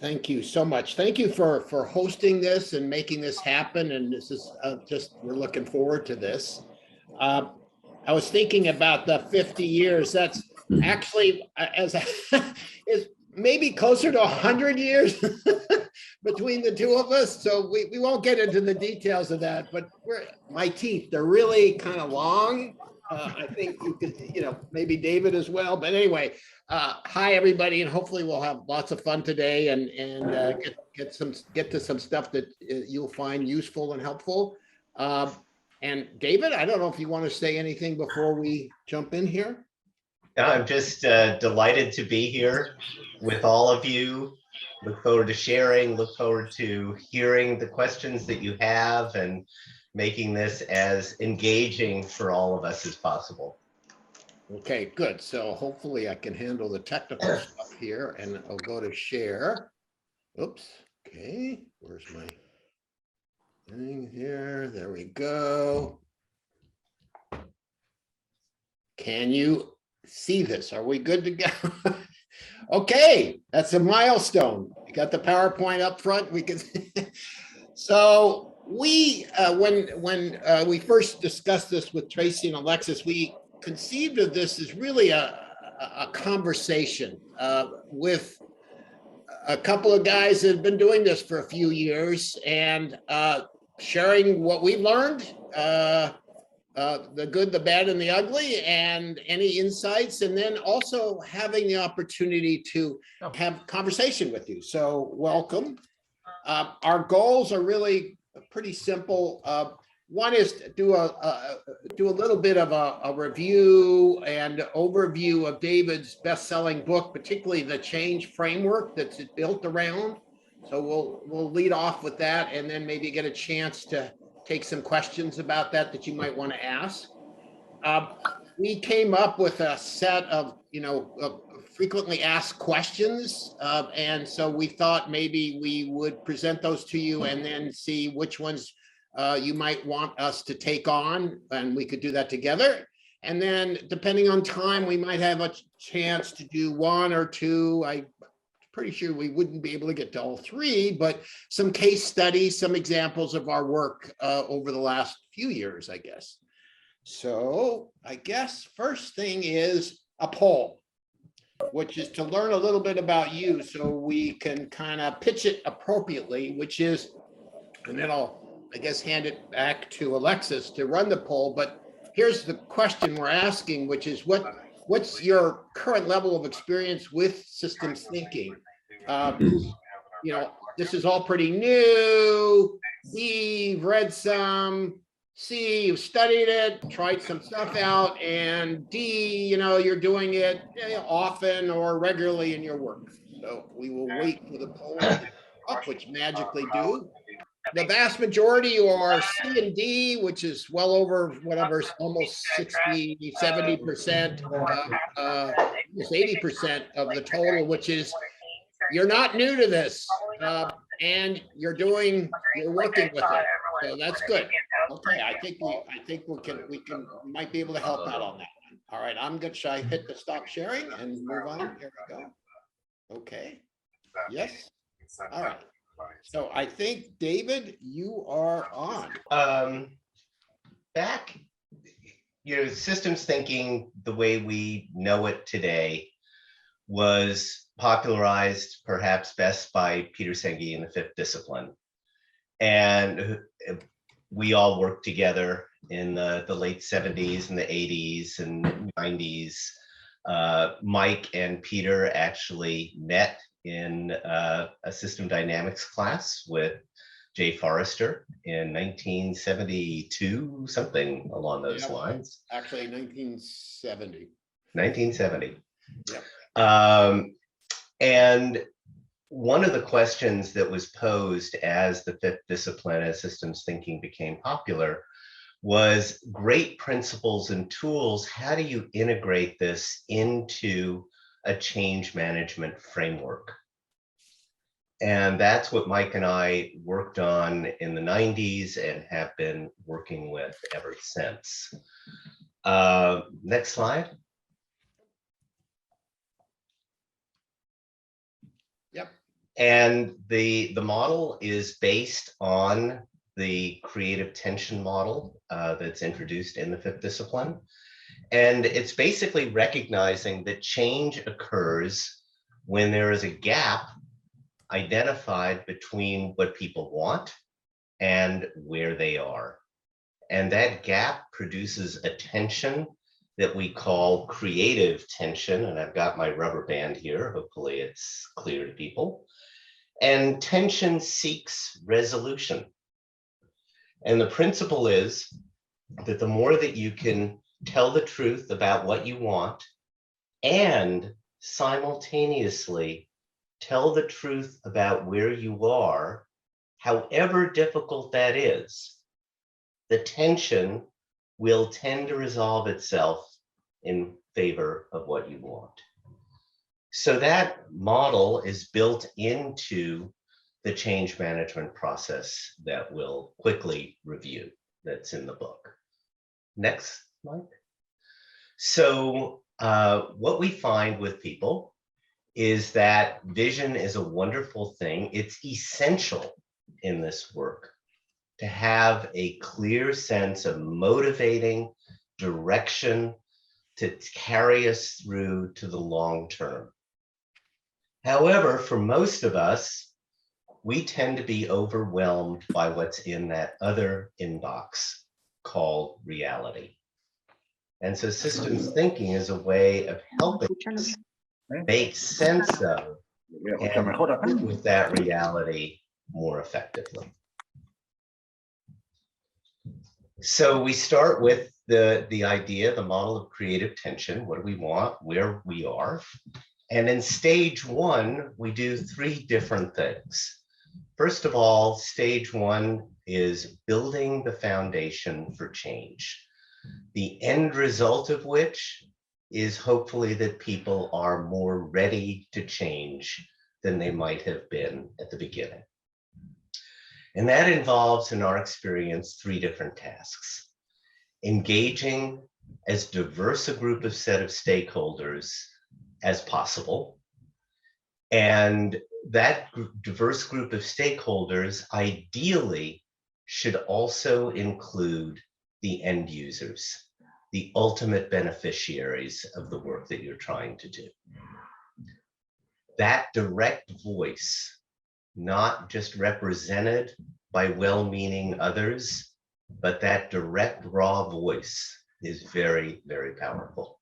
Thank you so much. Thank you for hosting this and making this happen. And this is we're looking forward to this. I was thinking about the 50 years. That's actually is maybe closer to 100 years between the two of us. So we won't get into the details of that, but my teeth, they're really kind of long. I think you could, maybe David as well. But anyway, hi everybody, and hopefully we'll have lots of fun today and get to some stuff that you'll find useful and helpful. And David, I don't know if you want to say anything before we jump in here. I'm just delighted to be here with all of you. Look forward to sharing, look forward to hearing the questions that you have and making this as engaging for all of us as possible. Okay, good. So hopefully I can handle the technical stuff here, and I'll go to share. Oops. Okay, where's my thing here? There we go. Can you see this? Are we good to go? Okay, that's a milestone. We got the PowerPoint up front. We can. So we, when we first discussed this with Tracy and Alexis, we conceived of this as really a conversation with a couple of guys that have been doing this for a few years and sharing what we've learned, the good, the bad, and the ugly, and any insights, and then also having the opportunity to have conversation with you. So welcome. Our goals are really pretty simple. One is to do a little bit of a review and overview of David's best-selling book, particularly the change framework that's built around. So we'll lead off with that, and then maybe get a chance to take some questions about that you might want to ask. We came up with a set of frequently asked questions, and so we thought maybe we would present those to you and then see which ones you might want us to take on, and we could do that together. And then depending on time, we might have a chance to do one or two. I'm pretty sure we wouldn't be able to get to all three, but some case studies, some examples of our work over the last few years, I guess. So I guess first thing is a poll, which is to learn a little bit about you so we can kind of pitch it appropriately, which is, and then I guess hand it back to Alexis to run the poll. But here's the question we're asking, which is what's your current level of experience with systems thinking? This is all pretty new. B, you've read some. C, you've studied it, tried some stuff out. And D, you're doing it often or regularly in your work. So we will wait for the poll up, which magically do. The vast majority are C and D, which is well over whatever, almost 60, 70%, almost 80% of the total, which is you're not new to this, and you're working with it. So that's good. Okay, I think we might be able to help out on that one. All right, I'm good. Should I hit the stop sharing and move on? Here we go. Okay. Yes. All right. So I think, David, you are on. Back, systems thinking, the way we know it today, was popularized perhaps best by Peter Senge in the Fifth Discipline. And we all worked together in the late 70s and the 80s and 90s. Mike and Peter actually met in a system dynamics class with Jay Forrester in 1972, something along those lines. Actually, 1970. 1970. Yep. And one of the questions that was posed as the Fifth Discipline, as systems thinking became popular, was great principles and tools. How do you integrate this into a change management framework? And that's what Mike and I worked on in the 90s and have been working with ever since. Next slide. Yep. And the model is based on the creative tension model that's introduced in the fifth discipline. And it's basically recognizing that change occurs when there is a gap identified between what people want and where they are. And that gap produces a tension that we call creative tension. And I've got my rubber band here. Hopefully it's clear to people. And tension seeks resolution. And the principle is that the more that you can tell the truth about what you want and simultaneously tell the truth about where you are, however difficult that is, the tension will tend to resolve itself in favor of what you want. So that model is built into the change management process that we'll quickly review that's in the book. Next, Mike. So what we find with people is that vision is a wonderful thing. It's essential in this work to have a clear sense of motivating direction to carry us through to the long term. However, for most of us, we tend to be overwhelmed by what's in that other inbox called reality. And so systems thinking is a way of helping us make sense of and deal with that reality more effectively. So we start with the idea, the model of creative tension. What do we want? Where we are. And in stage one, we do three different things. First of all, stage one is building the foundation for change, the end result of which is hopefully that people are more ready to change than they might have been at the beginning. And that involves, in our experience, three different tasks. Engaging as diverse a group of set of stakeholders as possible. And that diverse group of stakeholders ideally should also include the end users, the ultimate beneficiaries of the work that you're trying to do. That direct voice, not just represented by well-meaning others, but that direct raw voice is very, very powerful.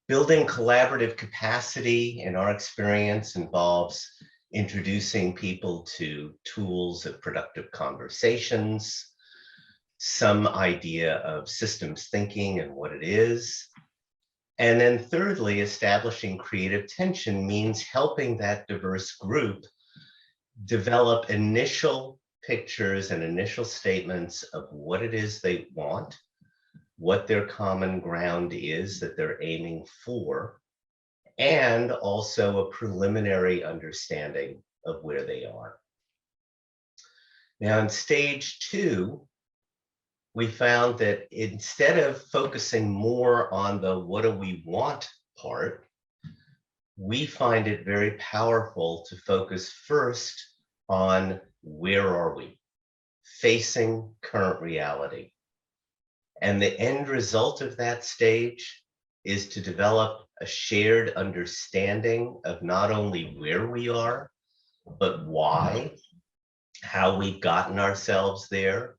Building collaborative capacity, in our experience, involves introducing people to tools of productive conversations, some idea of systems thinking and what it is. And then thirdly, establishing creative tension means helping that diverse group develop initial pictures and initial statements of what it is they want, what their common ground is that they're aiming for, and also a preliminary understanding of where they are. Now in stage two, we found that instead of focusing more on the what do we want part, we find it very powerful to focus first on where are we, facing current reality. And the end result of that stage is to develop a shared understanding of not only where we are, but why, how we've gotten ourselves there,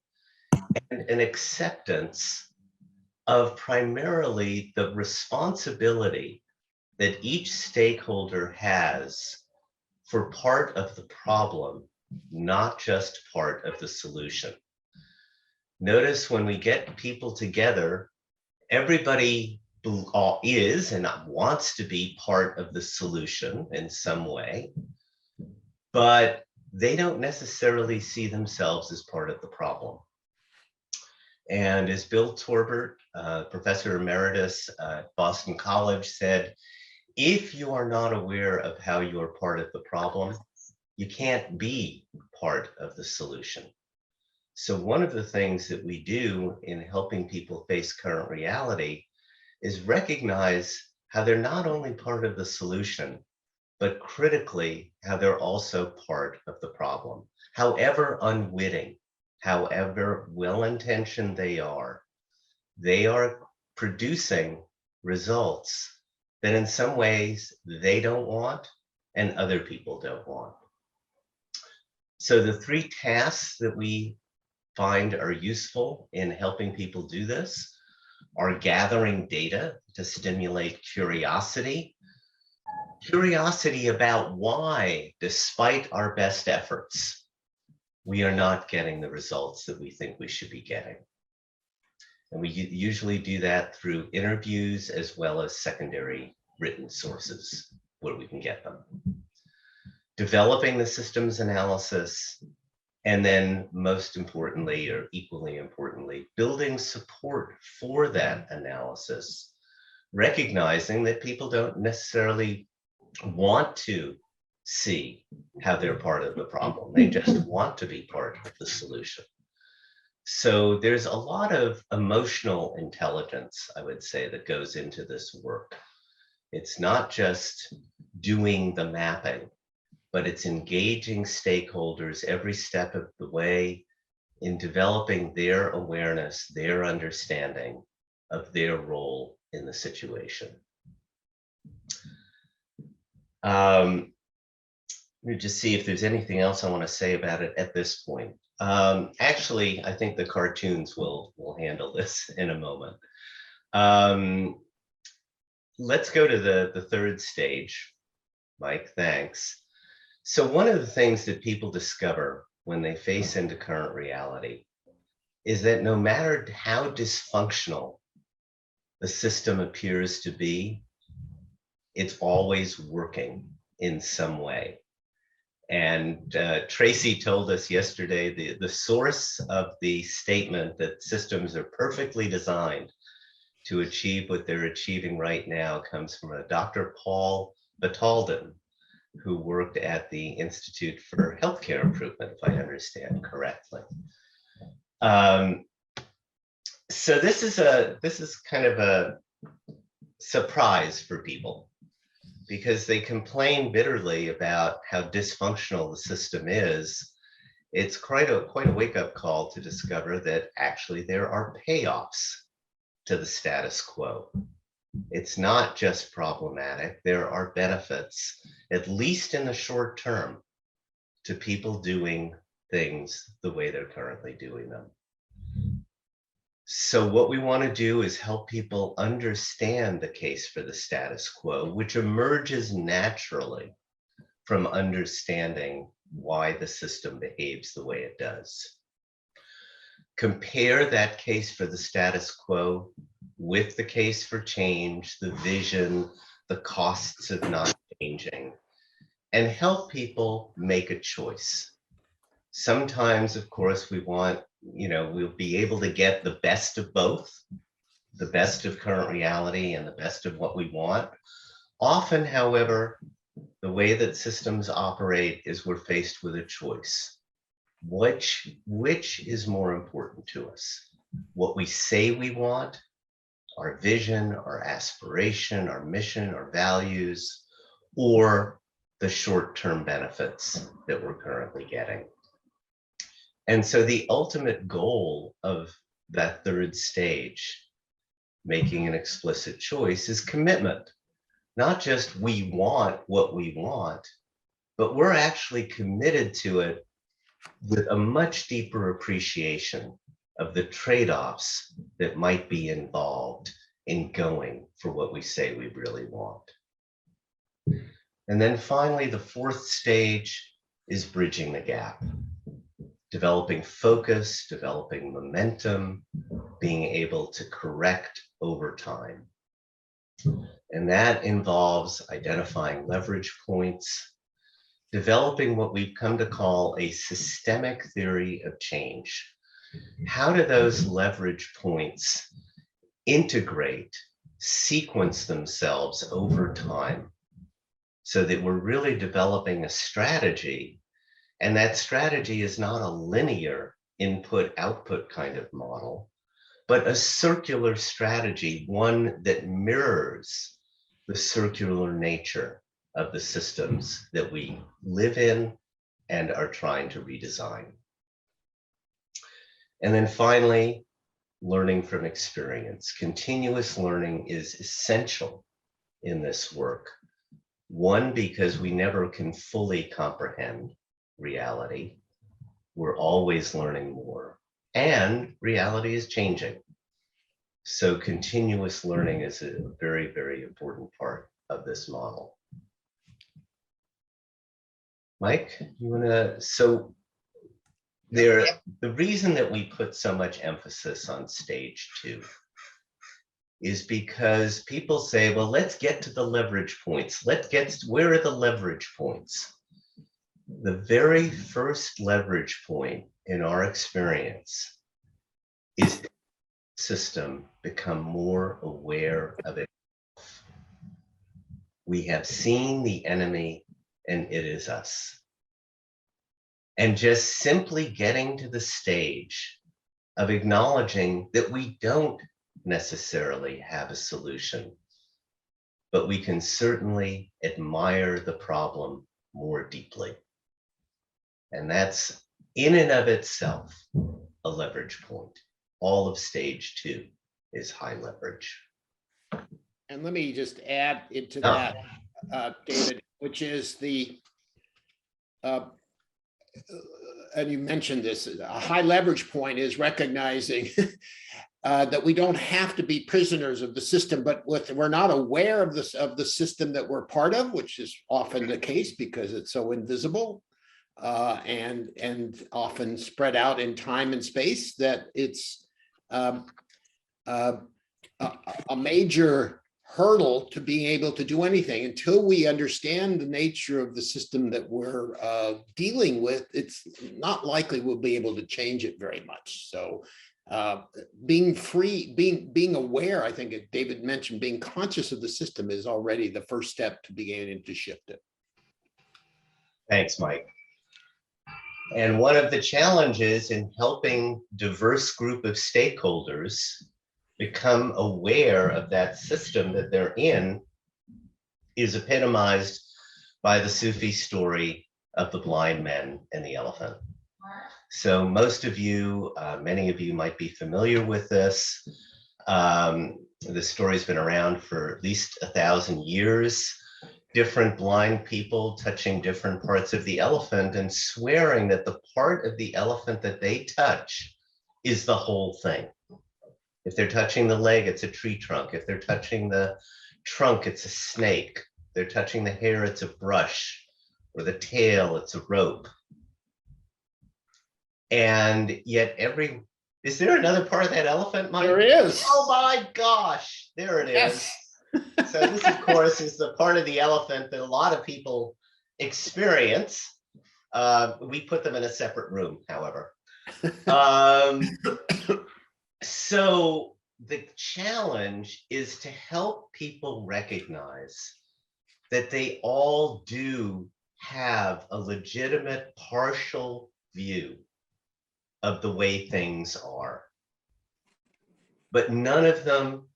and an acceptance of primarily the responsibility that each stakeholder has for part of the problem, not just part of the solution. Notice when we get people together, everybody is and wants to be part of the solution in some way, but they don't necessarily see themselves as part of the problem. And as Bill Torbert, Professor Emeritus at Boston College, said, if you are not aware of how you're part of the problem, you can't be part of the solution. So one of the things that we do in helping people face current reality is recognize how they're not only part of the solution, but critically, how they're also part of the problem. However unwitting, however well-intentioned they are producing results that in some ways they don't want and other people don't want. So the three tasks that we find are useful in helping people do this are gathering data to stimulate curiosity about why, despite our best efforts, we are not getting the results that we think we should be getting. And we usually do that through interviews as well as secondary written sources where we can get them. Developing the systems analysis, and then most importantly, or equally importantly, building support for that analysis, recognizing that people don't necessarily want to see how they're part of the problem. They just want to be part of the solution. So there's a lot of emotional intelligence, I would say, that goes into this work. It's not just doing the mapping, but it's engaging stakeholders every step of the way in developing their awareness, their understanding of their role in the situation. Let me just see if there's anything else I want to say about it at this point. Actually, I think the cartoons will handle this in a moment. Let's go to the third stage. Mike, thanks. So one of the things that people discover when they face into current reality is that no matter how dysfunctional the system appears to be, it's always working in some way. And Tracy told us yesterday the source of the statement that systems are perfectly designed to achieve what they're achieving right now comes from a Dr. Paul Batalden, who worked at the Institute for Healthcare Improvement, if I understand correctly. So this is kind of a surprise for people, because they complain bitterly about how dysfunctional the system is. It's quite a wake-up call to discover that actually there are payoffs to the status quo. It's not just problematic. There are benefits, at least in the short term, to people doing things the way they're currently doing them. So what we want to do is help people understand the case for the status quo, which emerges naturally from understanding why the system behaves the way it does. Compare that case for the status quo with the case for change, the vision, the costs of not changing, and help people make a choice. Sometimes, of course, we want, we'll be able to get the best of both, the best of current reality and the best of what we want. Often, however, the way that systems operate is we're faced with a choice. Which is more important to us? What we say we want, our vision, our aspiration, our mission, our values, or the short-term benefits that we're currently getting. And so the ultimate goal of that third stage, making an explicit choice, is commitment. Not just we want what we want, but we're actually committed to it with a much deeper appreciation of the trade-offs that might be involved in going for what we say we really want. And then finally, the fourth stage is bridging the gap. Developing focus, developing momentum, being able to correct over time. And that involves identifying leverage points, developing what we've come to call a systemic theory of change. How do those leverage points integrate, sequence themselves over time so that we're really developing a strategy? And that strategy is not a linear input-output kind of model, but a circular strategy, one that mirrors the circular nature of the systems that we live in and are trying to redesign. And then finally, learning from experience. Continuous learning is essential in this work. One, because we never can fully comprehend reality. We're always learning more, and reality is changing. So continuous learning is a very, very important part of this model. Mike, you wanna, so there, the reason that we put so much emphasis on stage 2 is because people say, well, let's get to the leverage points. Where are the leverage points? The very first leverage point in our experience is the system become more aware of itself. We have seen the enemy and it is us. And just simply getting to the stage of acknowledging that we don't necessarily have a solution, but we can certainly admire the problem more deeply. And that's in and of itself a leverage point. All of stage 2 is high leverage. And let me just add into that, David, which is the, and you mentioned this, a high leverage point is recognizing that we don't have to be prisoners of the system, but we're not aware of this, of the system that we're part of, which is often the case because it's so invisible and often spread out in time and space, that it's a major hurdle to being able to do anything until we understand the nature of the system that we're dealing with. It's not likely we'll be able to change it very much. So being free, being aware, I think David mentioned, being conscious of the system is already the first step to beginning to shift it. Thanks, Mike. And one of the challenges in helping diverse group of stakeholders become aware of that system that they're in is epitomized by the Sufi story of the blind men and the elephant. So most of you, many of you might be familiar with this. The story's been around for at least 1,000 years. Different blind people touching different parts of the elephant and swearing that the part of the elephant that they touch is the whole thing. If they're touching the leg, it's a tree trunk. If they're touching the trunk, it's a snake. If they're touching the hair, it's a brush, or the tail, it's a rope. And yet is there another part of that elephant, Mike? There is. Oh my gosh, there it is. Yes. So this, of course, is the part of the elephant that a lot of people experience. We put them in a separate room, however. So the challenge is to help people recognize that they all do have a legitimate partial view of the way things are. But none of them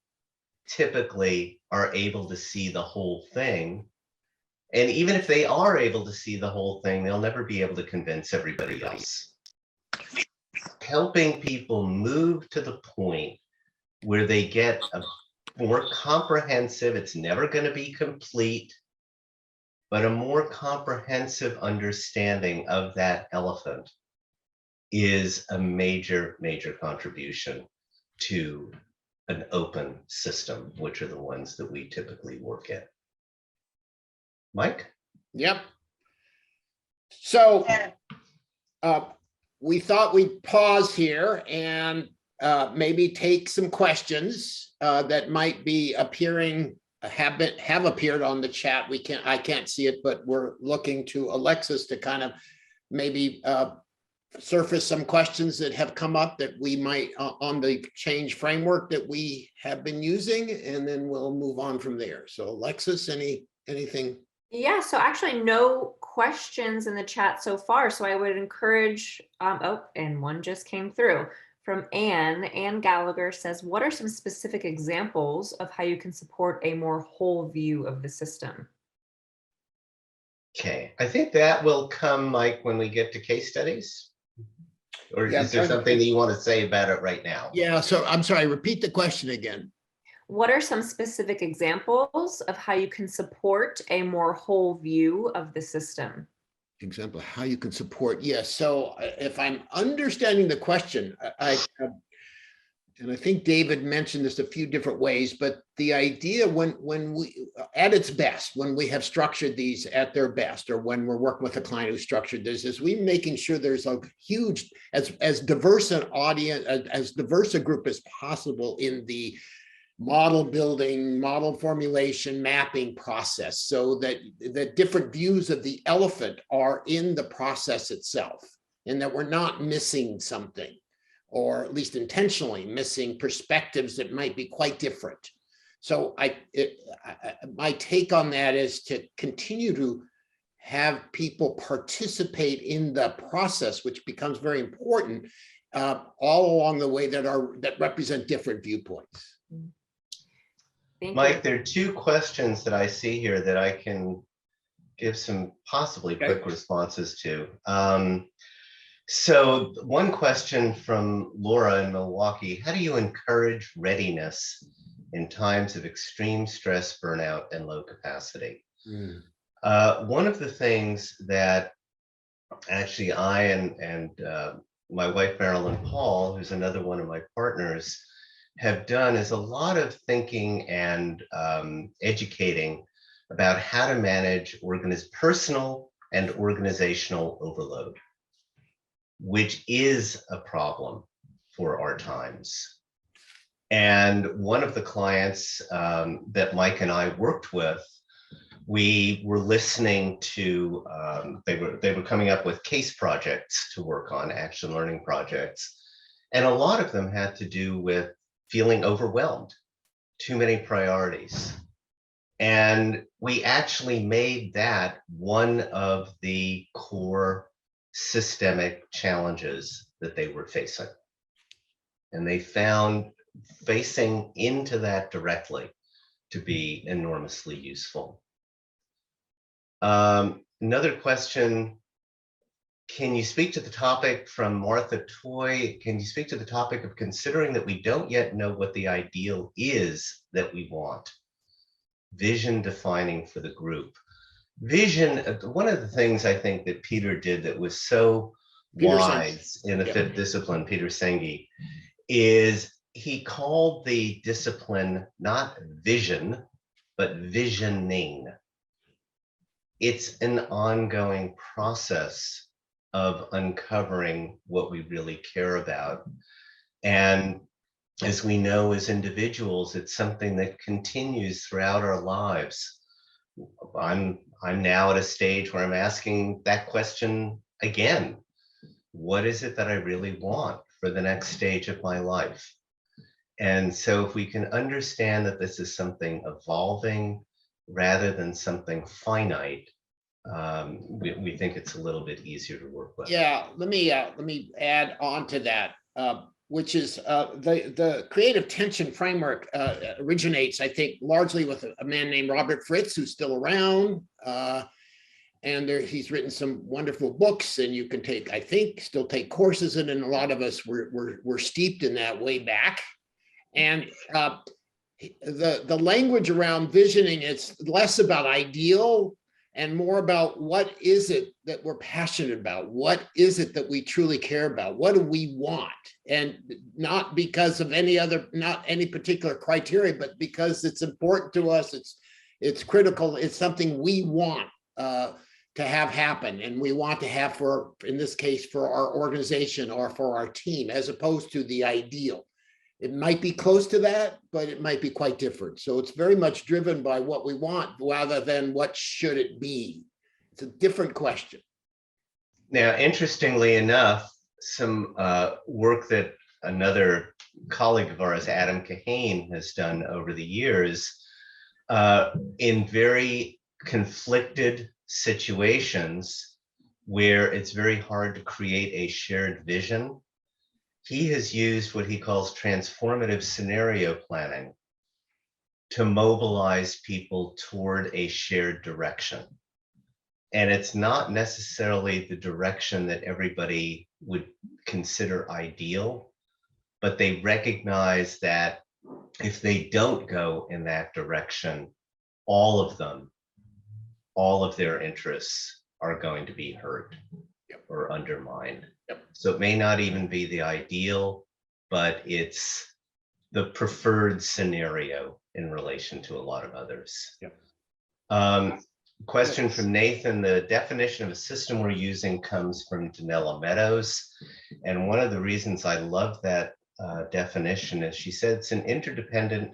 typically are able to see the whole thing. And even if they are able to see the whole thing, they'll never be able to convince everybody else. Helping people move to the point where they get a more comprehensive, it's never going to be complete, but a more comprehensive understanding of that elephant is a major, major contribution to an open system, which are the ones that we typically work in. Mike? Yep. So we thought we'd pause here and maybe take some questions that might be appearing, have appeared on the chat. I can't see it, but we're looking to Alexis to kind of maybe surface some questions that have come up that we might on the change framework that we have been using, and then we'll move on from there. So Alexis, anything? Yeah, so actually no questions in the chat so far. So I would encourage, oh, and one just came through from Anne. Anne Gallagher says, what are some specific examples of how you can support a more whole view of the system? Okay, I think that will come, Mike, when we get to case studies. Or Yeah, I'm is there trying to something that think. you want to say about it right now? Yeah, so I'm sorry, repeat the question again. What are some specific examples of how you can support a more whole view of the system? Example, how you can support. Yes. So if I'm understanding the question, and I think David mentioned this a few different ways, but the idea when we, at its best, when we have structured these at their best, or when we're working with a client who structured this, is we making sure there's a huge, as diverse an audience, as diverse a group as possible in the model building, model formulation, mapping process, so that the different views of the elephant are in the process itself, and that we're not missing something, or at least intentionally missing perspectives that might be quite different. So my take on that is to continue to have people participate in the process, which becomes very important all along the way, that represent different viewpoints. Thank Mike, you. there are two questions that I see here that I can give some possibly Okay. quick responses to. So one question from Laura in Milwaukee: how do you encourage readiness in times of extreme stress, burnout, and low capacity? One of the things that actually I and my wife, Marilyn Paul, who's another one of my partners, have done is a lot of thinking and educating about how to manage personal and organizational overload, which is a problem for our times. And one of the clients that Mike and I worked with, we were listening to, they were coming up with case projects to work on, action learning projects. And a lot of them had to do with feeling overwhelmed, too many priorities. And we actually made that one of the core systemic challenges that they were facing. And they found facing into that directly to be enormously useful. Another question, can you speak to the topic from Martha Toy? Can you speak to the topic of considering that we don't yet know what the ideal is that we want? Vision defining for the group. Vision, one of the things I think that Peter did that was so wise in the fifth discipline, Peter Senge, is he called the discipline not vision, but visioning. It's an ongoing process of uncovering what we really care about. And as we know, as individuals, it's something that continues throughout our lives. I'm now at a stage where I'm asking that question again. What is it that I really want for the next stage of my life? And so if we can understand that this is something evolving rather than something finite, we think it's a little bit easier to work with. Yeah, let me add on to that, which is the creative tension framework originates, I think, largely with a man named Robert Fritz, who's still around. And he's written some wonderful books, and you can take, I think, still take courses in, and a lot of us were steeped in that way back. And the language around visioning, it's less about ideal and more about what is it that we're passionate about? What is it that we truly care about? What do we want? And not because of not any particular criteria, but because it's important to us. It's critical. It's something we want to have happen, and we want to have in this case, for our organization or for our team, as opposed to the ideal. It might be close to that, but it might be quite different. So it's very much driven by what we want rather than what should it be. It's a different question. Now, interestingly enough, some work that another colleague of ours, Adam Kahane, has done over the years in very conflicted situations where it's very hard to create a shared vision. He has used what he calls transformative scenario planning to mobilize people toward a shared direction. And it's not necessarily the direction that everybody would consider ideal, but they recognize that if they don't go in that direction, all of them, all of their interests are going to be hurt or undermined. So it may not even be the ideal, but it's the preferred scenario in relation to a lot of others. Question from Nathan: the definition of a system we're using comes from Danella Meadows. And one of the reasons I love that definition is she said it's an interdependent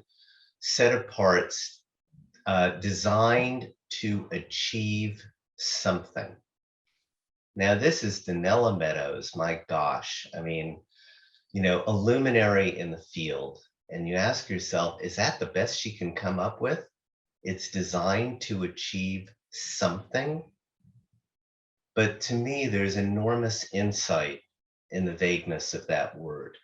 set of parts designed to achieve something. Now, this is Danella Meadows, my gosh. I mean, you know, a luminary in the field. And you ask yourself, is that the best she can come up with? It's designed to achieve something. But to me, there's enormous insight in the vagueness of that word.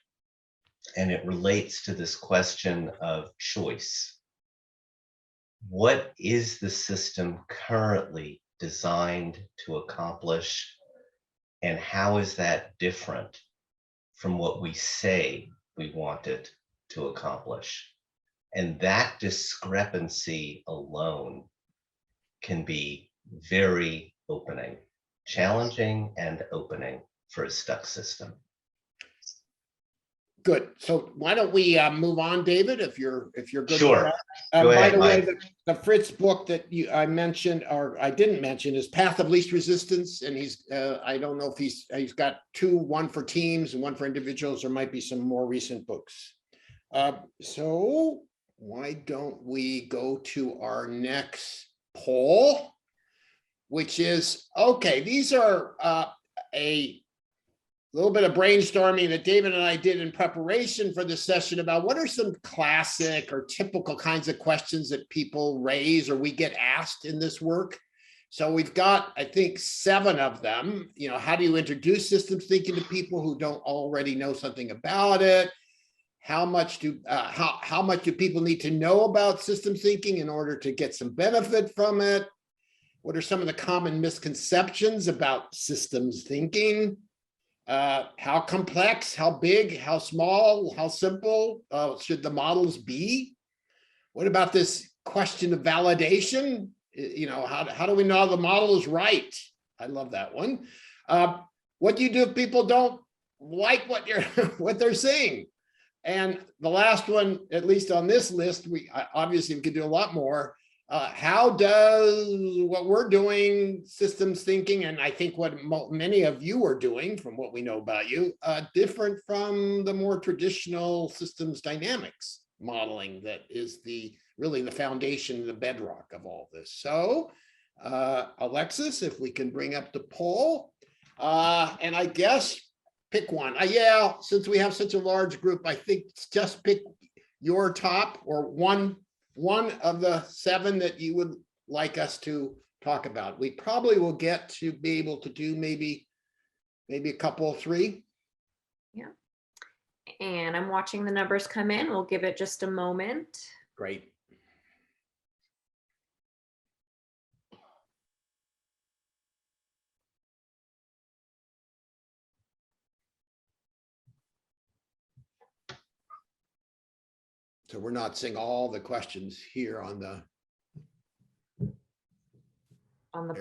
And it relates to this question of choice. What is the system currently designed to accomplish? And how is that different from what we say we want it to accomplish? And that discrepancy alone can be very opening, challenging and opening for a stuck system. Good. So why don't we move on, David, if you're good with Sure. that. Go By ahead, the way, Mike. the Fritz book that I mentioned, or I didn't mention, is Path of Least Resistance. And he's, I don't know if he's got two, one for teams and one for individuals. There might be some more recent books. So why don't we go to our next poll, which is, okay, these are a little bit of brainstorming that David and I did in preparation for this session about what are some classic or typical kinds of questions that people raise or we get asked in this work. So we've got, I think, 7 of them. You know, how do you introduce systems thinking to people who don't already know something about it? How much do people need to know about systems thinking in order to get some benefit from it? What are some of the common misconceptions about systems thinking? How complex, how big, how small, how simple should the models be? What about this question of validation? You know, how do we know the model is right? I love that one. What do you do if people don't like what they're saying? And the last one, at least on this list, we obviously could do a lot more. How does what we're doing, systems thinking, and I think what many of you are doing from what we know about you, different from the more traditional systems dynamics modeling that is really the foundation, the bedrock of all this. So Alexis, if we can bring up the poll, and I guess pick one. Yeah, since we have such a large group, I think just pick your top or one of the 7 that you would like us to talk about. We probably will get to be able to do maybe a couple, 3. Yeah. And I'm watching the numbers come in. We'll give it just a moment. Great. So we're not seeing all the questions here on the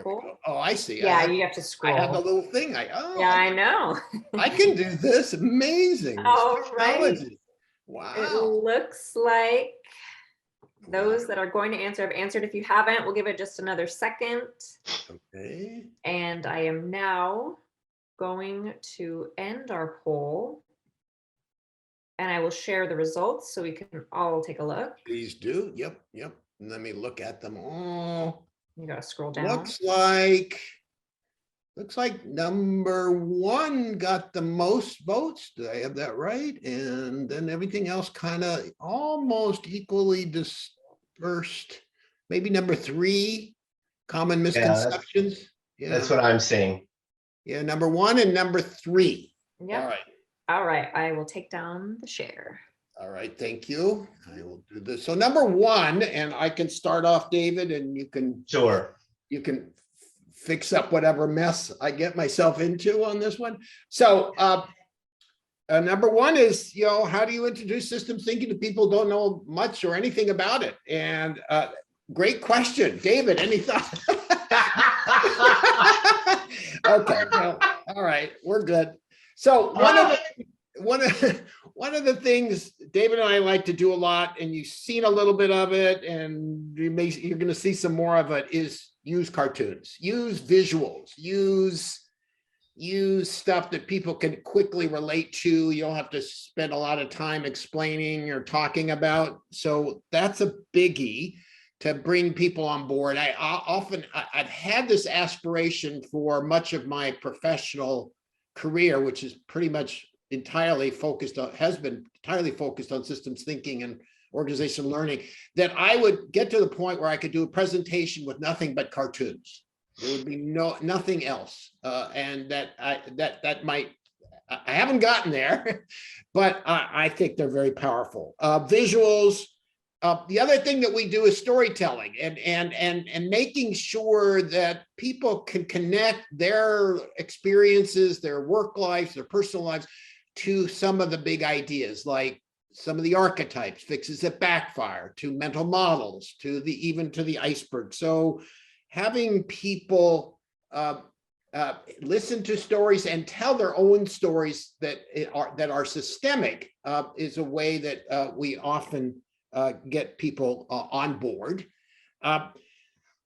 poll. Oh, I see. Yeah, you have to scroll. I have the little thing. Yeah, I know. I can do this. Amazing. Oh, right. Wow. It looks like those that are going to answer have answered. If you haven't, we'll give it just another second. Okay. And I am now going to end our poll. And I will share the results so we can all take a look. Please do. Yep. Let me look at them all. You gotta scroll down. Looks like number 1 got the most votes. Do I have that right? And then everything else kind of almost equally dispersed. Maybe number 3, common misconceptions. Yeah, that's what I'm seeing. Yeah, number 1 and number 3. Yeah. All right. I will take down the share. All right. Thank you. I will do this. So number 1, and I can start off, David, and you can. Sure. You can fix up whatever mess I get myself into on this one. So number one is, how do you introduce systems thinking to people who don't know much or anything about it? And great question. David, any thoughts? Okay, well, all right, we're good. So one of the things David and I like to do a lot, and you've seen a little bit of it, and you're going to see some more of it, is use cartoons, use visuals, use stuff that people can quickly relate to. You don't have to spend a lot of time explaining or talking about. So that's a biggie to bring people on board. I've had this aspiration for much of my professional career, which is pretty much has been entirely focused on systems thinking and organizational learning, that I would get to the point where I could do a presentation with nothing but cartoons. There would be nothing else. And that might, I haven't gotten there, but I think they're very powerful. Visuals. The other thing that we do is storytelling and making sure that people can connect their experiences, their work lives, their personal lives to some of the big ideas, like some of the archetypes, fixes that backfire, to mental models, even to the iceberg. So having people listen to stories and tell their own stories that are systemic is a way that we often get people on board.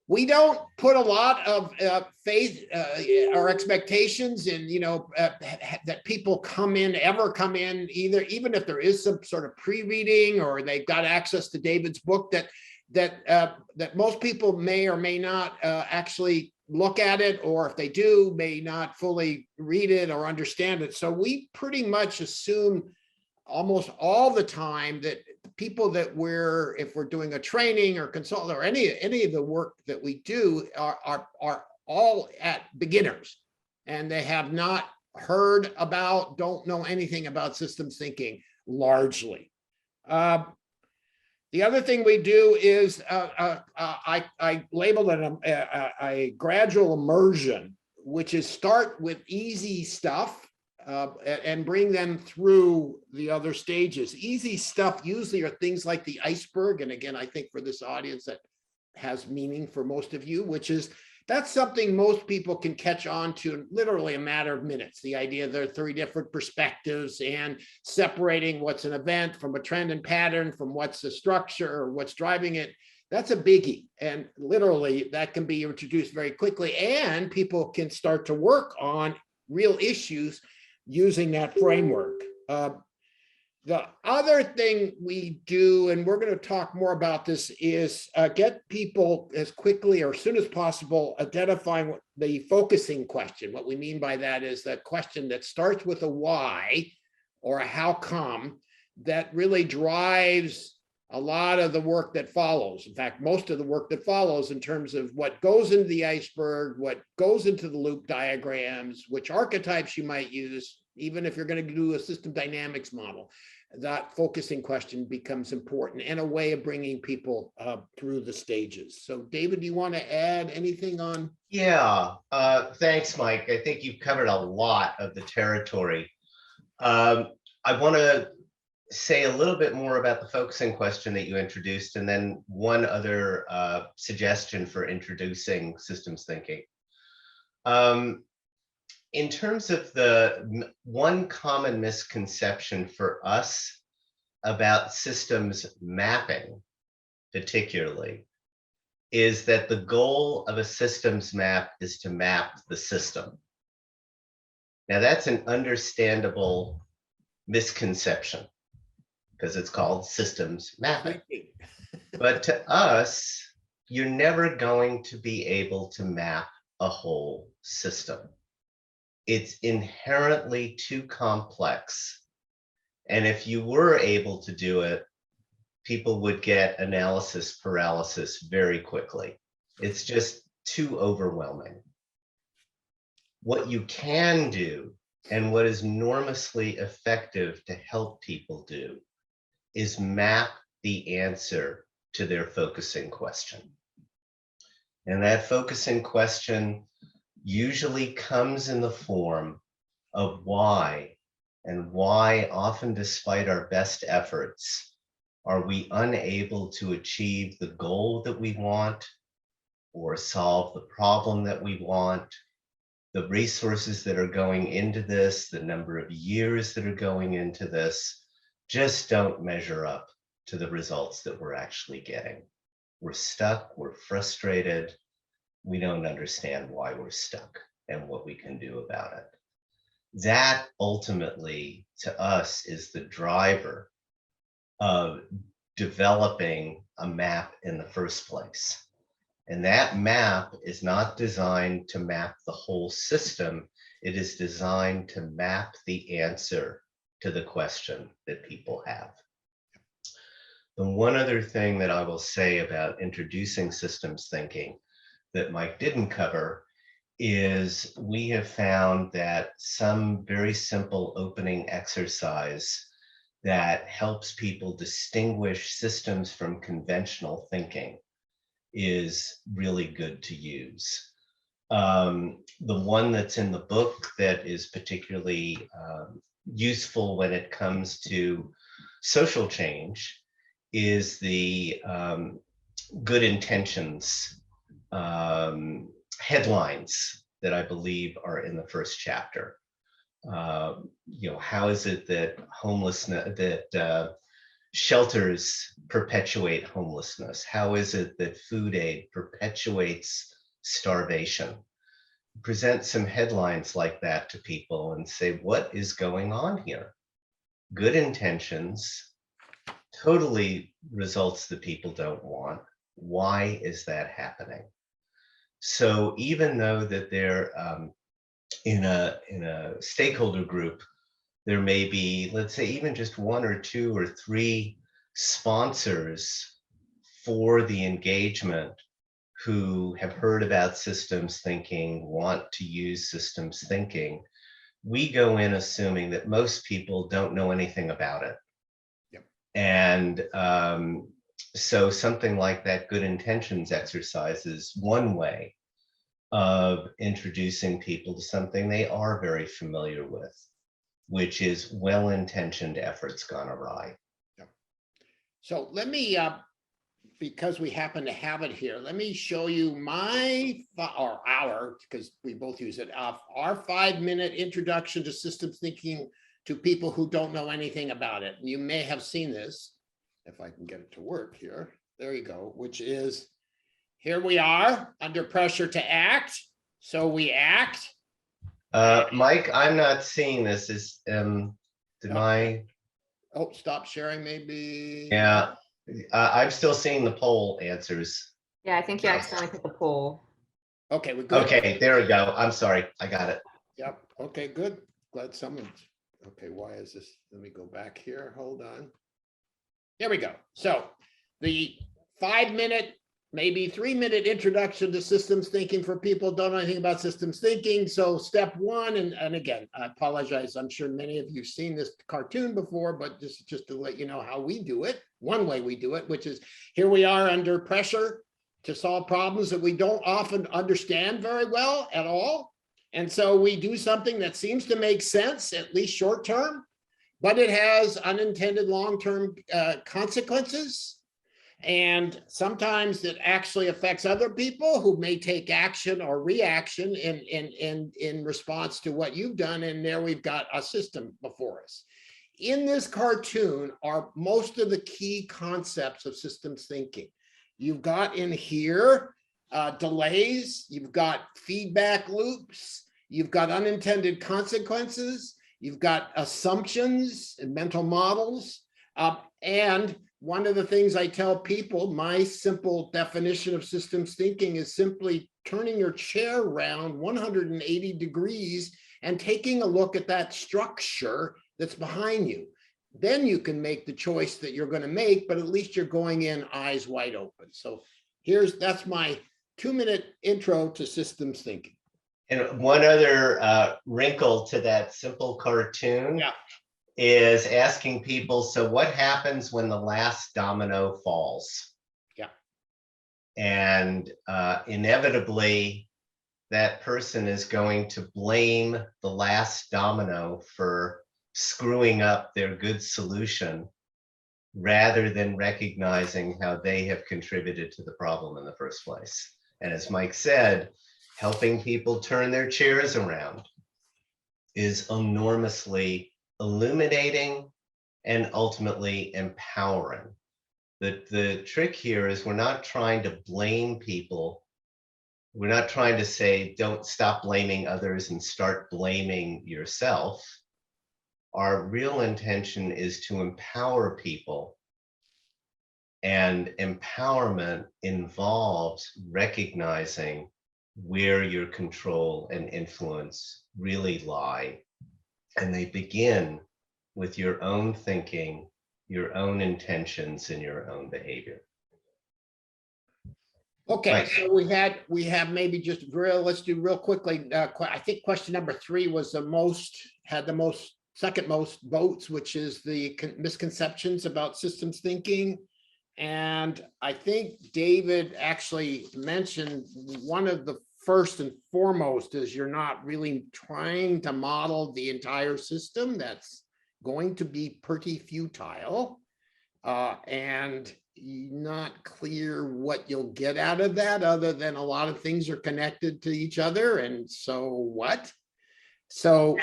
We don't put a lot of faith or expectations in, that people come in either, even if there is some sort of pre-reading or they've got access to David's book, that most people may or may not actually look at it, or if they do, may not fully read it or understand it. So we pretty much assume almost all the time that people that if we're doing a training or consult or any of the work that we do are all at beginners, and they have not heard about, don't know anything about systems thinking largely. The other thing we do is I labeled it a gradual immersion, which is start with easy stuff and bring them through the other stages. Easy stuff usually are things like the iceberg. And again, I think for this audience that has meaning for most of you, which is that's something most people can catch on to in literally a matter of minutes. The idea there are 3 different perspectives and separating what's an event from a trend and pattern from what's the structure or what's driving it. That's a biggie. And literally that can be introduced very quickly, and people can start to work on real issues using that framework. The other thing we do, and we're going to talk more about this, is get people as quickly or as soon as possible identifying what the focusing question. What we mean by that is the question that starts with a why or a how come that really drives a lot of the work that follows. In fact, most of the work that follows in terms of what goes into the iceberg, what goes into the loop diagrams, which archetypes you might use, even if you're going to do a system dynamics model. That focusing question becomes important and a way of bringing people through the stages. So David, do you want to add anything on? Yeah, thanks, Mike. I think you've covered a lot of the territory. I want to say a little bit more about the focusing question that you introduced, and then one other suggestion for introducing systems thinking. In terms of the one common misconception for us about systems mapping, particularly, is that the goal of a systems map is to map the system. Now, that's an understandable misconception because it's called systems mapping. But to us, you're never going to be able to map a whole system. It's inherently too complex. And if you were able to do it, people would get analysis paralysis very quickly. It's just too overwhelming. What you can do, and what is enormously effective to help people do, is map the answer to their focusing question. And that focusing question usually comes in the form of why, and why often despite our best efforts, are we unable to achieve the goal that we want or solve the problem that we want. The resources that are going into this, the number of years that are going into this, just don't measure up to the results that we're actually getting. We're stuck, we're frustrated, we don't understand why we're stuck and what we can do about it. That ultimately, to us, is the driver of developing a map in the first place. And that map is not designed to map the whole system. It is designed to map the answer to the question that people have. The one other thing that I will say about introducing systems thinking that Mike didn't cover is we have found that some very simple opening exercise that helps people distinguish systems from conventional thinking is really good to use. The one that's in the book that is particularly useful when it comes to social change is the good intentions headlines that I believe are in the first chapter. How is it that shelters perpetuate homelessness? How is it that food aid perpetuates starvation? Present some headlines like that to people and say, what is going on here? Good intentions, totally results that people don't want. Why is that happening? So even though that they're in a stakeholder group, there may be, let's say, even just one or two or three sponsors for the engagement who have heard about systems thinking, want to use systems thinking. We go in assuming that most people don't know anything about it. Yep. And so something like that good intentions exercise is one way of introducing people to something they are very familiar with, which is well-intentioned efforts gone awry. Yeah. So let me, because we happen to have it here, let me show you our, because we both use it, our 5-minute introduction to systems thinking to people who don't know anything about it. You may have seen this, if I can get it to work here. There you go, which is, here we are under pressure to act. So we act. Mike, I'm not seeing this. Oh, stop sharing maybe. Yeah, I'm still seeing the poll answers. Yeah, I think you accidentally put the poll. Okay, we're good. Okay, there we go. I'm sorry, I got it. Yep. Okay, good. Glad someone's. Okay, why is this? Let me go back here. Hold on. There we go. So the 5-minute, maybe 3-minute introduction to systems thinking for people who don't know anything about systems thinking. So step one, and again, I apologize. I'm sure many of you have seen this cartoon before, but just to let you know how we do it, one way we do it, which is here we are under pressure to solve problems that we don't often understand very well at all. And so we do something that seems to make sense, at least short term, but it has unintended long-term consequences. And sometimes it actually affects other people who may take action or reaction in response to what you've done. And there we've got a system before us. In this cartoon are most of the key concepts of systems thinking. You've got in here delays, you've got feedback loops, you've got unintended consequences, you've got assumptions and mental models, and one of the things I tell people, my simple definition of systems thinking is simply turning your chair around 180 degrees and taking a look at that structure that's behind you. Then you can make the choice that you're going to make, but at least you're going in eyes wide open. So that's my 2-minute intro to systems thinking. And one other wrinkle to that simple cartoon. Yeah. Is asking people, so what happens when the last domino falls? Yeah. And inevitably, that person is going to blame the last domino for screwing up their good solution rather than recognizing how they have contributed to the problem in the first place. And as Mike said, helping people turn their chairs around is enormously illuminating and ultimately empowering. The trick here is we're not trying to blame people. We're not trying to say, don't stop blaming others and start blaming yourself. Our real intention is to empower people. And empowerment involves recognizing where your control and influence really lie. And they begin with your own thinking, your own intentions, and your own behavior. Okay, Right. so we have maybe just let's do real quickly. I think question number 3 was had the second most votes, which is the misconceptions about systems thinking. And I think David actually mentioned one of the first and foremost is you're not really trying to model the entire system. That's going to be pretty futile. And not clear what you'll get out of that, other than a lot of things are connected to each other. And so what? So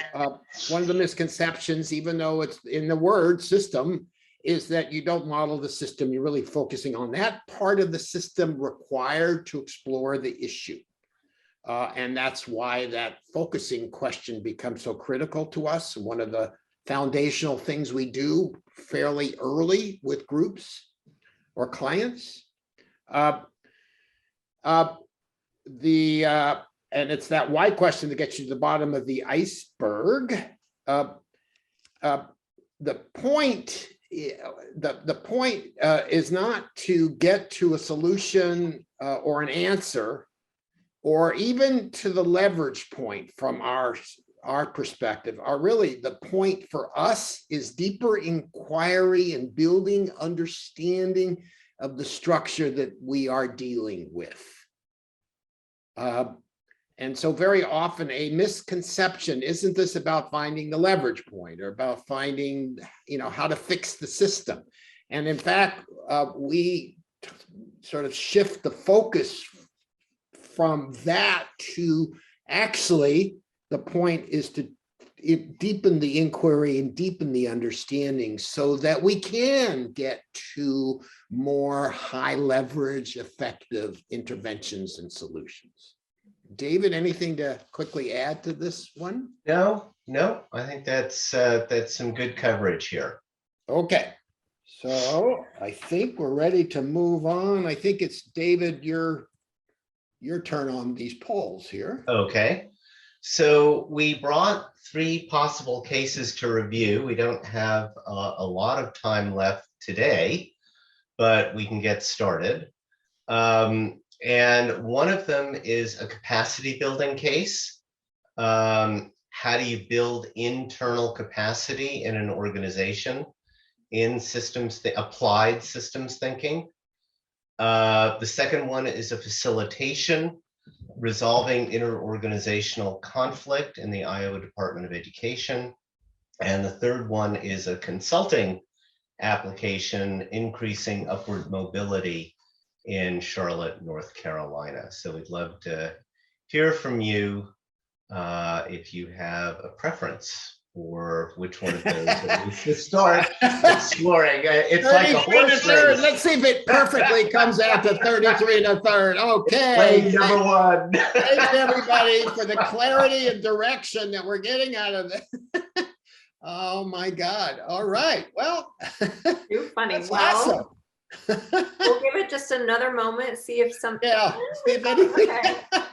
one of the misconceptions, even though it's in the word system, is that you don't model the system. You're really focusing on that part of the system required to explore the issue. And that's why that focusing question becomes so critical to us. One of the foundational things we do fairly early with groups or clients. And it's that why question that gets you to the bottom of the iceberg. The point is not to get to a solution or an answer, or even to the leverage point from our perspective. Really, the point for us is deeper inquiry and building understanding of the structure that we are dealing with. And so very often a misconception, isn't this about finding the leverage point or about finding, how to fix the system? And in fact, we sort of shift the focus from that to actually the point is to deepen the inquiry and deepen the understanding so that we can get to more high leverage, effective interventions and solutions. David, anything to quickly add to this one? No, I think that's some good coverage here. Okay, so I think we're ready to move on. I think it's David, your turn on these polls here. Okay. So we brought 3 possible cases to review. We don't have a lot of time left today, but we can get started. And one of them is a capacity building case. How do you build internal capacity in an organization in applied systems thinking? The second one is a facilitation, resolving interorganizational conflict in the Iowa Department of Education. And the third one is a consulting application, increasing upward mobility in Charlotte, North Carolina. So we'd love to hear from you if you have a preference for which one of those that we should start exploring. It's like a horse race. Let's see if it perfectly comes out to 33 and a third. Okay. Play number 1. Thanks everybody for the clarity and direction that we're getting out of this. Oh my God. All right. Well, Too funny. that's Well, awesome. we'll give it just another moment, see if something. Yeah. See if anything. Okay. Oh,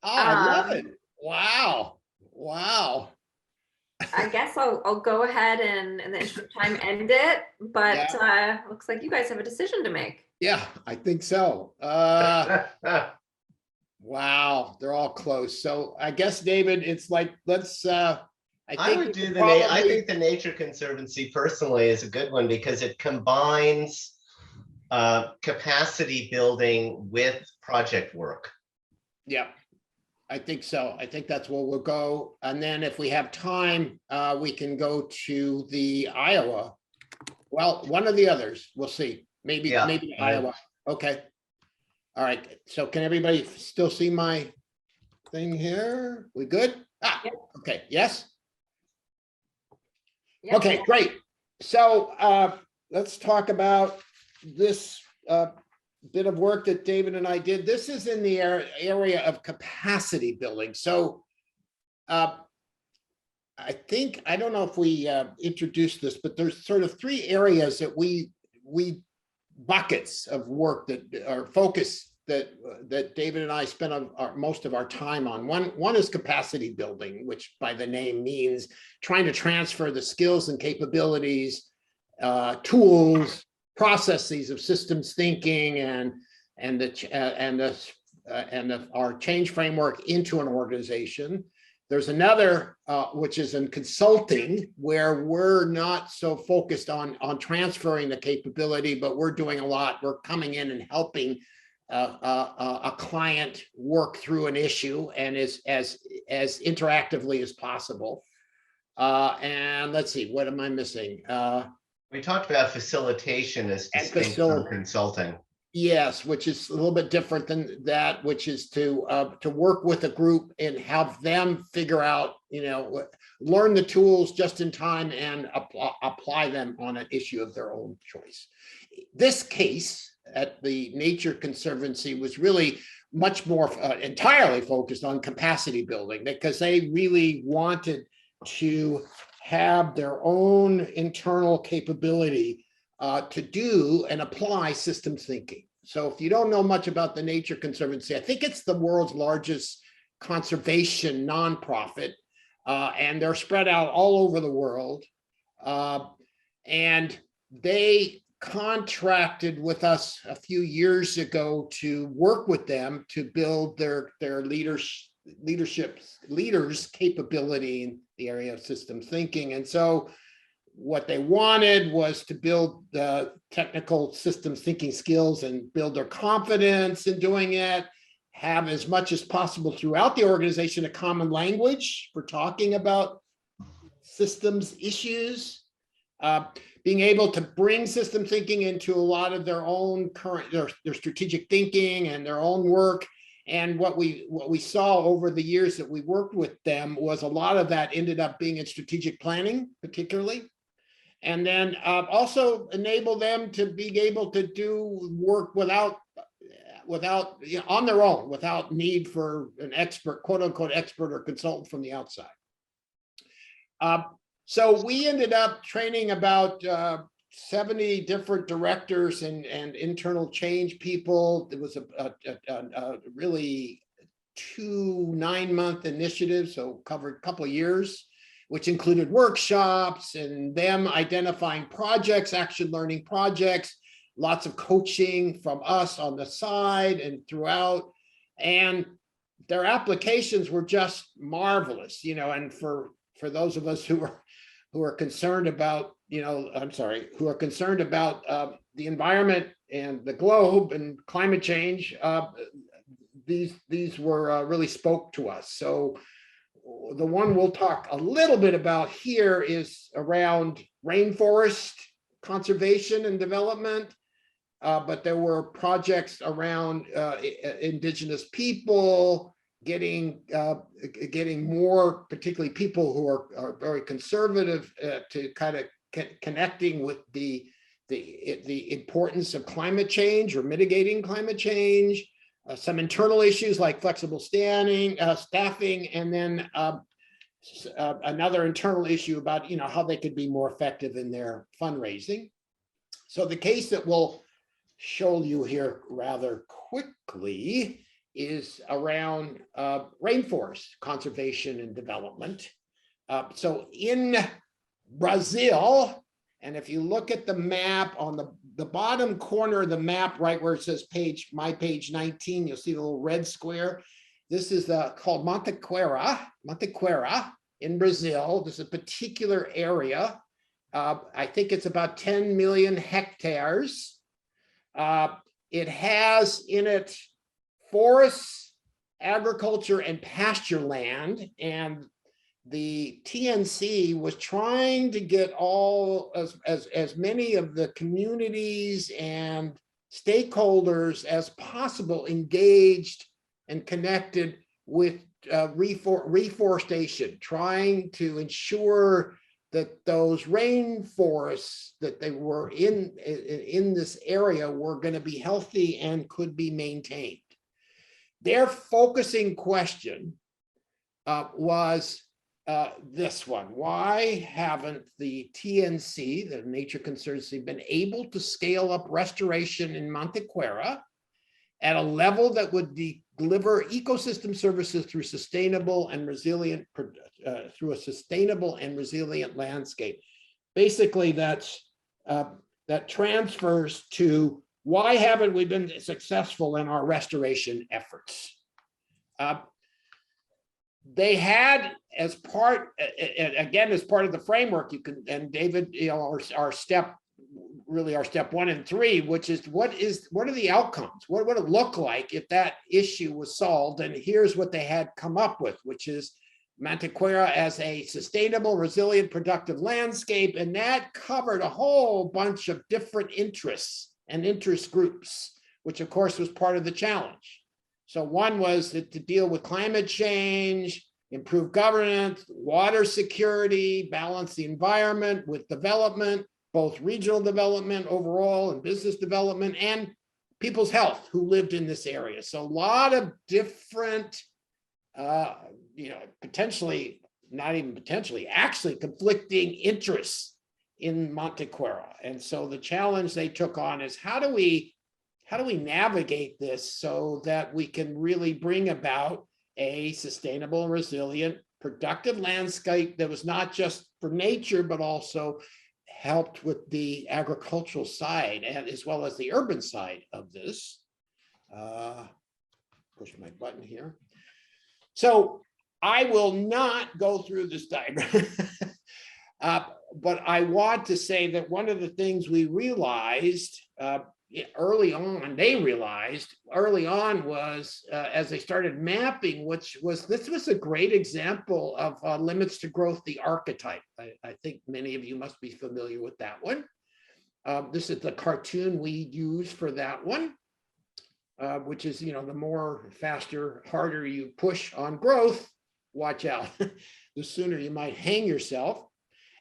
I love it. Wow. Wow. I guess I'll go ahead and in the interest of time end it, but looks like you guys have a decision to make. Yeah, I think so. Wow, they're all close. So I guess, David, it's like, let's I would do I think the Nature Conservancy personally is a good one because it combines capacity building with project work. Yeah. I think so. I think that's where we'll go. And then if we have time, we can go to the Iowa. Well, one of the others, we'll see. Maybe, Yeah. maybe Iowa. Okay. All right. So can everybody still see my thing here? We good? Ah, Yep. okay. Yes. Yep. Okay, great. So let's talk about this bit of work that David and I did. This is in the area of capacity building. So I think, I don't know if we introduced this, but there's sort of three areas that we buckets of work that are focus that David and I spend most of our time on. One is capacity building, which by the name means trying to transfer the skills and capabilities, tools, processes of systems thinking and our change framework into an organization. There's another, which is in consulting, where we're not so focused on transferring the capability, but we're doing a lot. We're coming in and helping a client work through an issue and as interactively as possible. And let's see, what am I missing? We talked about facilitation as distinct from consulting. Yes, which is a little bit different than that, which is to work with a group and have them figure out, learn the tools just in time and apply them on an issue of their own choice. This case at the Nature Conservancy was really much more entirely focused on capacity building, because they really wanted to have their own internal capability to do and apply systems thinking. So if you don't know much about the Nature Conservancy, I think it's the world's largest conservation nonprofit, and they're spread out all over the world. And they contracted with us a few years ago to work with them to build their leaders capability in the area of systems thinking. And so what they wanted was to build the technical systems thinking skills and build their confidence in doing it, have as much as possible throughout the organization a common language for talking about systems issues, being able to bring system thinking into a lot of their own their strategic thinking and their own work. And what we saw over the years that we worked with them was a lot of that ended up being in strategic planning, particularly. And then also enable them to be able to do work without on their own, without need for an expert, quote unquote, expert or consultant from the outside. So we ended up training about 70 different directors and internal change people. It was a really 2 9-month initiatives, so covered a couple of years, which included workshops and them identifying projects, action learning projects, lots of coaching from us on the side and throughout. And their applications were just marvelous, and for those of us who are concerned about, who are concerned about the environment and the globe and climate change, these were really spoke to us. So the one we'll talk a little bit about here is around rainforest conservation and development, but there were projects around indigenous people, getting more, particularly people who are very conservative, to kind of connecting with the importance of climate change or mitigating climate change. Some internal issues like flexible staffing, and then another internal issue about how they could be more effective in their fundraising. So the case that we'll show you here rather quickly is around rainforest conservation and development. So in Brazil, and if you look at the map on the bottom corner of the map, right where it says my page 19, you'll see the little red square. This is called Mantiqueira in Brazil. This is a particular area. I think it's about 10 million hectares. It has in it forests agriculture and pasture land, and the TNC was trying to get as many of the communities and stakeholders as possible engaged and connected with reforestation, trying to ensure that those rainforests that they were in this area were going to be healthy and could be maintained. Their focusing question was this one: why haven't the TNC, the Nature Conservancy, been able to scale up restoration in Mantiqueira at a level that would deliver ecosystem services through sustainable and resilient through a sustainable and resilient landscape? Basically, that transfers to why haven't we been successful in our restoration efforts? They had, as part, again, as part of the framework, you can, and David, you know, our step 1 and 3, which is what are the outcomes? What would it look like if that issue was solved? And here's what they had come up with, which is Mantiqueira as a sustainable, resilient, productive landscape. And that covered a whole bunch of different interests and interest groups, which of course was part of the challenge. So one was to deal with climate change, improve governance, water security, balance the environment with development, both regional development overall and business development, and people's health who lived in this area. So a lot of different, potentially, not even potentially, actually conflicting interests in Mantiqueira. And so the challenge they took on is how do we navigate this so that we can really bring about a sustainable, resilient, productive landscape that was not just for nature, but also helped with the agricultural side and as well as the urban side of this. Push my button here. So I will not go through this diagram, but I want to say that one of the things we realized they realized early on was as they started mapping, this was a great example of limits to growth, the archetype. I think many of you must be familiar with that one. This is the cartoon we use for that one, which is, the more faster, harder you push on growth, watch out, the sooner you might hang yourself.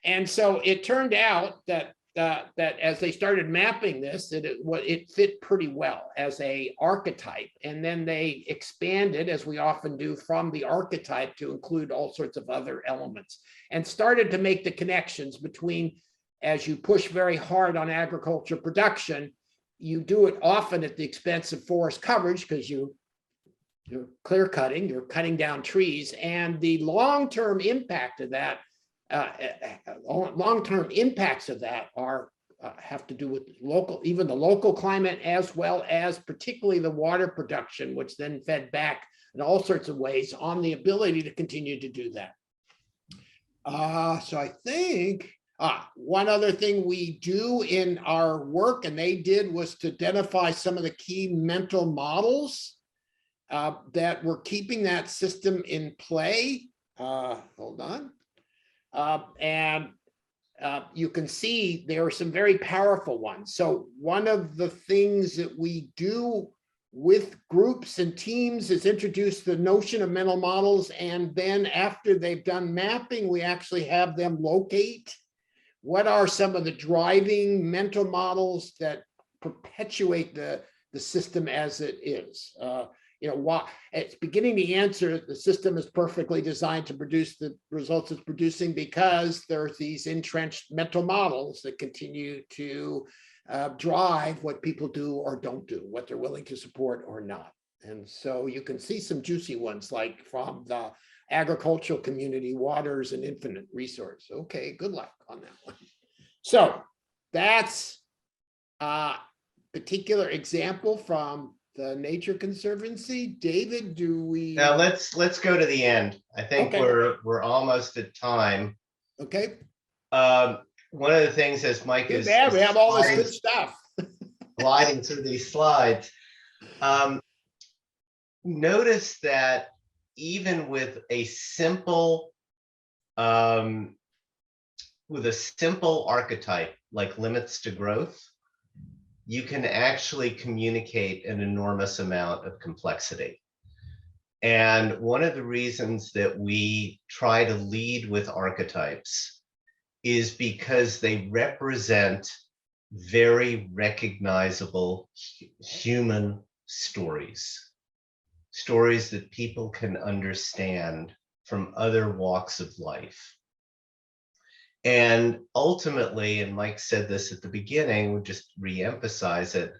And so it turned out that as they started mapping this, that it fit pretty well as a archetype. And then they expanded, as we often do, from the archetype to include all sorts of other elements and started to make the connections between, as you push very hard on agriculture production, you do it often at the expense of forest coverage because you're clear cutting, you're cutting down trees, and the long-term impact of that long-term impacts of that have to do with even the local climate, as well as particularly the water production, which then fed back in all sorts of ways on the ability to continue to do that. So I think one other thing we do in our work, and they did, was to identify some of the key mental models that were keeping that system in play. Hold on. You can see there are some very powerful ones. So one of the things that we do with groups and teams is introduce the notion of mental models. And then after they've done mapping, we actually have them locate what are some of the driving mental models that perpetuate the system as it is. Why it's beginning to answer, the system is perfectly designed to produce the results it's producing because there's these entrenched mental models that continue to drive what people do or don't do, what they're willing to support or not. And so you can see some juicy ones, like from the agricultural community, water is an infinite resource. Okay, good luck on that one. So that's a particular example from the Nature Conservancy. David, do we? Now let's go to the end. I think Okay. we're almost at time. Okay. One of the things, as Mike Too is bad we have all this good stuff. gliding through these slides, notice that even with a simple archetype like limits to growth, you can actually communicate an enormous amount of complexity. And one of the reasons that we try to lead with archetypes is because they represent very recognizable human stories, stories that people can understand from other walks of life. And ultimately, and Mike said this at the beginning, we'll just re-emphasize it,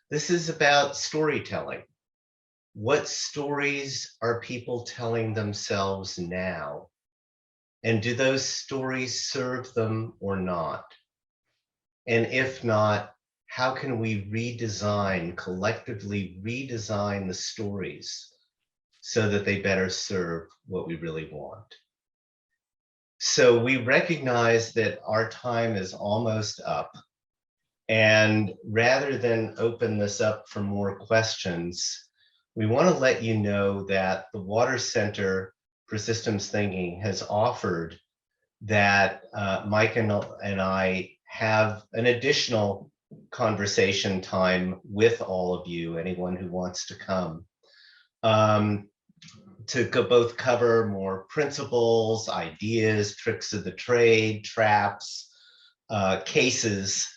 this is about storytelling. What stories are people telling themselves now? And do those stories serve them or not? And if not, how can we collectively redesign the stories so that they better serve what we really want? So we recognize that our time is almost up. And rather than open this up for more questions, we want to let you know that the Water Center for Systems Thinking has offered that Mike and I have an additional conversation time with all of you, anyone who wants to come, to both cover more principles, ideas, tricks of the trade, traps, cases,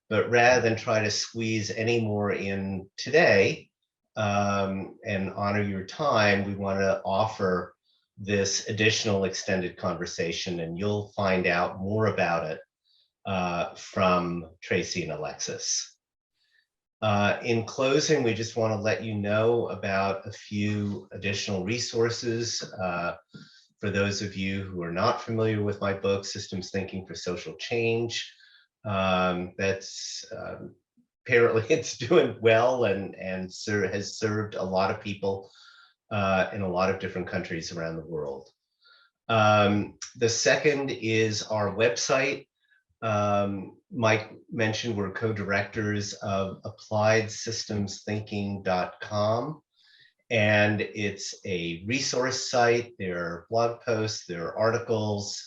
but rather than try to squeeze any more in today and honor your time, we want to offer this additional extended conversation, and you'll find out more about it from Tracy and Alexis. In closing, we just want to let you know about a few additional resources. For those of you who are not familiar with my book, Systems Thinking for Social Change, that's apparently it's doing well and has served a lot of people in a lot of different countries around the world. The second is our website. Mike mentioned we're co-directors of AppliedSystemsThinking.com, and it's a resource site. There are blog posts, there are articles,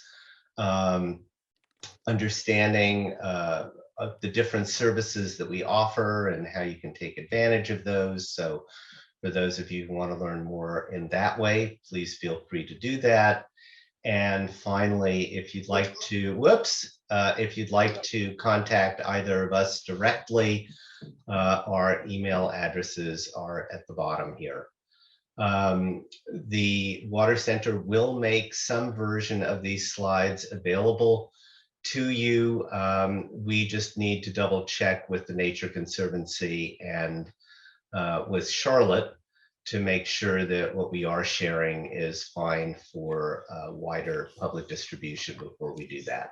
understanding of the different services that we offer and how you can take advantage of those. So for those of you who want to learn more in that way, please feel free to do that. And finally, if you'd like to, if you'd like to contact either of us directly, our email addresses are at the bottom here. The Water Center will make some version of these slides available to you. We just need to double check with the Nature Conservancy and with Charlotte to make sure that what we are sharing is fine for wider public distribution before we do that.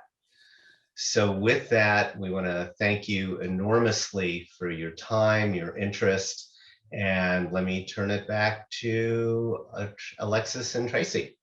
So with that, we want to thank you enormously for your time, your interest, and let me turn it back to Alexis and Tracy.